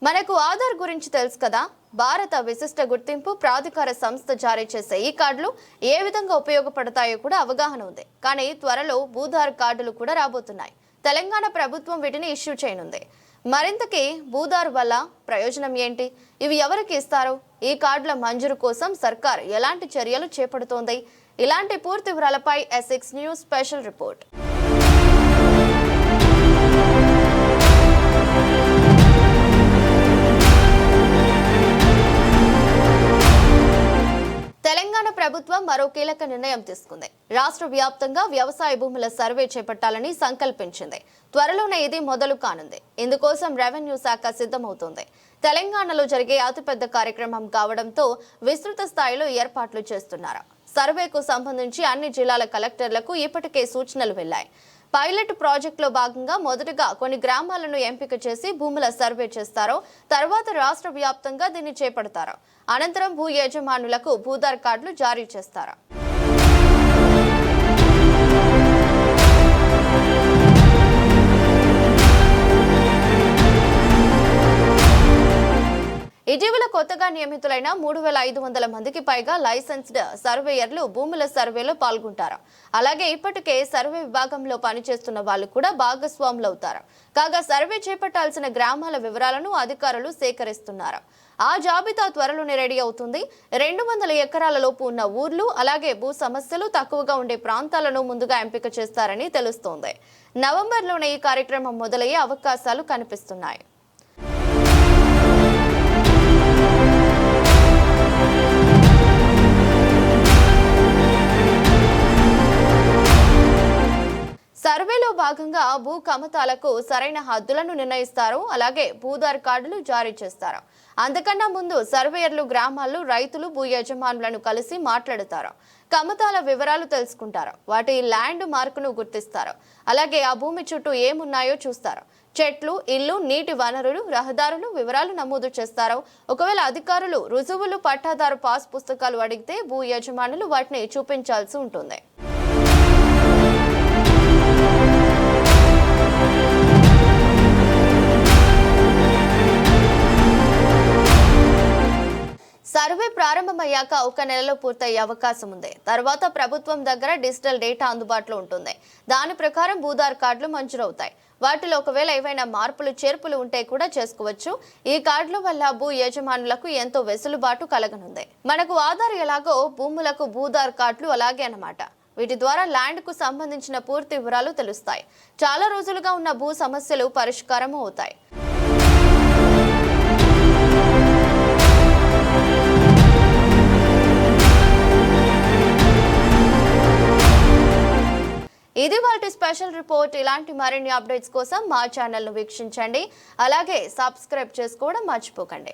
మనకు ఆధార్ గురించి తెలుసు కదా. భారత విశిష్ట గుర్తింపు ప్రాధికార సంస్థ జారీ చేసే ఈ కార్డులు ఏ విధంగా ఉపయోగపడతాయో కూడా అవగాహన ఉంది. కానీ త్వరలో భూధార్ కార్డులు కూడా రాబోతున్నాయి. తెలంగాణ ప్రభుత్వం వీటిని ఇష్యూ చేయనుంది. మరింతకి భూధార్ వల్ల ప్రయోజనం ఏంటి, ఇవి ఎవరికి ఇస్తారు, ఈ కార్డుల మంజూరు కోసం సర్కార్ ఎలాంటి చర్యలు చేపడుతోంది, ఇలాంటి పూర్తి వివరాలపై S6 news special report. Telangana ప్రభుత్వం మరో కీలక నిర్ణయం తీసుకుంది. రాష్ట్ర వ్యాప్తంగా వ్యవసాయ భూముల సర్వే చేపట్టాలని సంకల్పించింది. త్వరలోనే ఇది మొదలు కానుంది. ఇందుకోసం రెవెన్యూ శాఖ సిద్ధమవుతోంది. తెలంగాణలో జరిగే అతిపెద్ద కార్యక్రమం కావడంతో విస్తృత స్థాయిలో ఏర్పాట్లు చేస్తున్నారు. సర్వేకు సంబంధించి అన్ని జిల్లాల కలెక్టర్లకు ఇప్పటికే సూచనలు వెళ్లాయి. పైలట్ ప్రాజెక్టులో భాగంగా మొదటగా కొన్ని గ్రామాలను ఎంపిక చేసి భూముల సర్వే చేస్తారో, తర్వాత రాష్ట్ర వ్యాప్తంగా దీన్ని చేపడతారు. అనంతరం భూ యజమానులకు భూధార్ కార్డులు జారీ చేస్తారు. ఇటీవల కొత్తగా నియమితులైన 3500 మందికి పైగా లైసెన్స్డ్ సర్వేయర్లు భూముల సర్వేలో పాల్గొంటారు. అలాగే ఇప్పటికే సర్వే విభాగంలో పనిచేస్తున్న వాళ్ళు కూడా భాగస్వాములవుతారు. కాగా సర్వే చేపట్టాల్సిన గ్రామాల వివరాలను అధికారులు సేకరిస్తున్నారు. ఆ జాబితా త్వరలోనే రెడీ అవుతుంది. 200 ఎకరాల లోపు ఉన్న ఊర్లు, అలాగే భూ సమస్యలు తక్కువగా ఉండే ప్రాంతాలను ముందుగా ఎంపిక చేస్తారని తెలుస్తోంది. నవంబర్లోనే ఈ కార్యక్రమం మొదలయ్యే అవకాశాలు కనిపిస్తున్నాయి. సర్వేలో భాగంగా భూ కమతాలకు సరైన హద్దులను నిర్ణయిస్తారు. అలాగే భూధార్ కార్డులు జారీ చేస్తారు. అంతకన్నా ముందు సర్వేయర్లు గ్రామాల్లో రైతులు, భూ యజమానులను కలిసి మాట్లాడతారు. కమతాల వివరాలు తెలుసుకుంటారు. వాటి ల్యాండ్ మార్కును గుర్తిస్తారు. అలాగే ఆ భూమి చుట్టూ ఏమున్నాయో చూస్తారు. చెట్లు, ఇల్లు, నీటి వనరులు, రహదారులు వివరాలు నమోదు చేస్తారు. ఒకవేళ అధికారులు రుజువులు, పట్టాదారు పాస్ పుస్తకాలు అడిగితే భూ యజమానులు వాటిని చూపించాల్సి ఉంటుంది. సర్వే ప్రారంభమయ్యాక 1 నెలలో పూర్తయ్యే అవకాశం ఉంది. తర్వాత ప్రభుత్వం దగ్గర డిజిటల్ డేటా అందుబాటులో ఉంటుంది. దాని ప్రకారం భూధార్ కార్డులు మంజూరవుతాయి. వాటిలో ఒకవేళ ఏవైనా మార్పులు, చేర్పులు ఉంటే కూడా చేసుకోవచ్చు. ఈ కార్డుల వల్ల భూ యజమానులకు ఎంతో వెసులుబాటు కలగనుంది. మనకు ఆధార్ ఎలాగో భూములకు భూధార్ కార్డులు అలాగే అన్నమాట. వీటి ద్వారా ల్యాండ్ కు సంబంధించిన పూర్తి వివరాలు తెలుస్తాయి. చాలా రోజులుగా ఉన్న భూ సమస్యలు పరిష్కారం అవుతాయి. ఇది వాటి స్పెషల్ రిపోర్ట్. ఇలాంటి మరిన్ని అప్డేట్స్ కోసం మా ఛానల్ను వీక్షించండి. అలాగే సబ్స్క్రైబ్ చేసుకోవడం మర్చిపోకండి.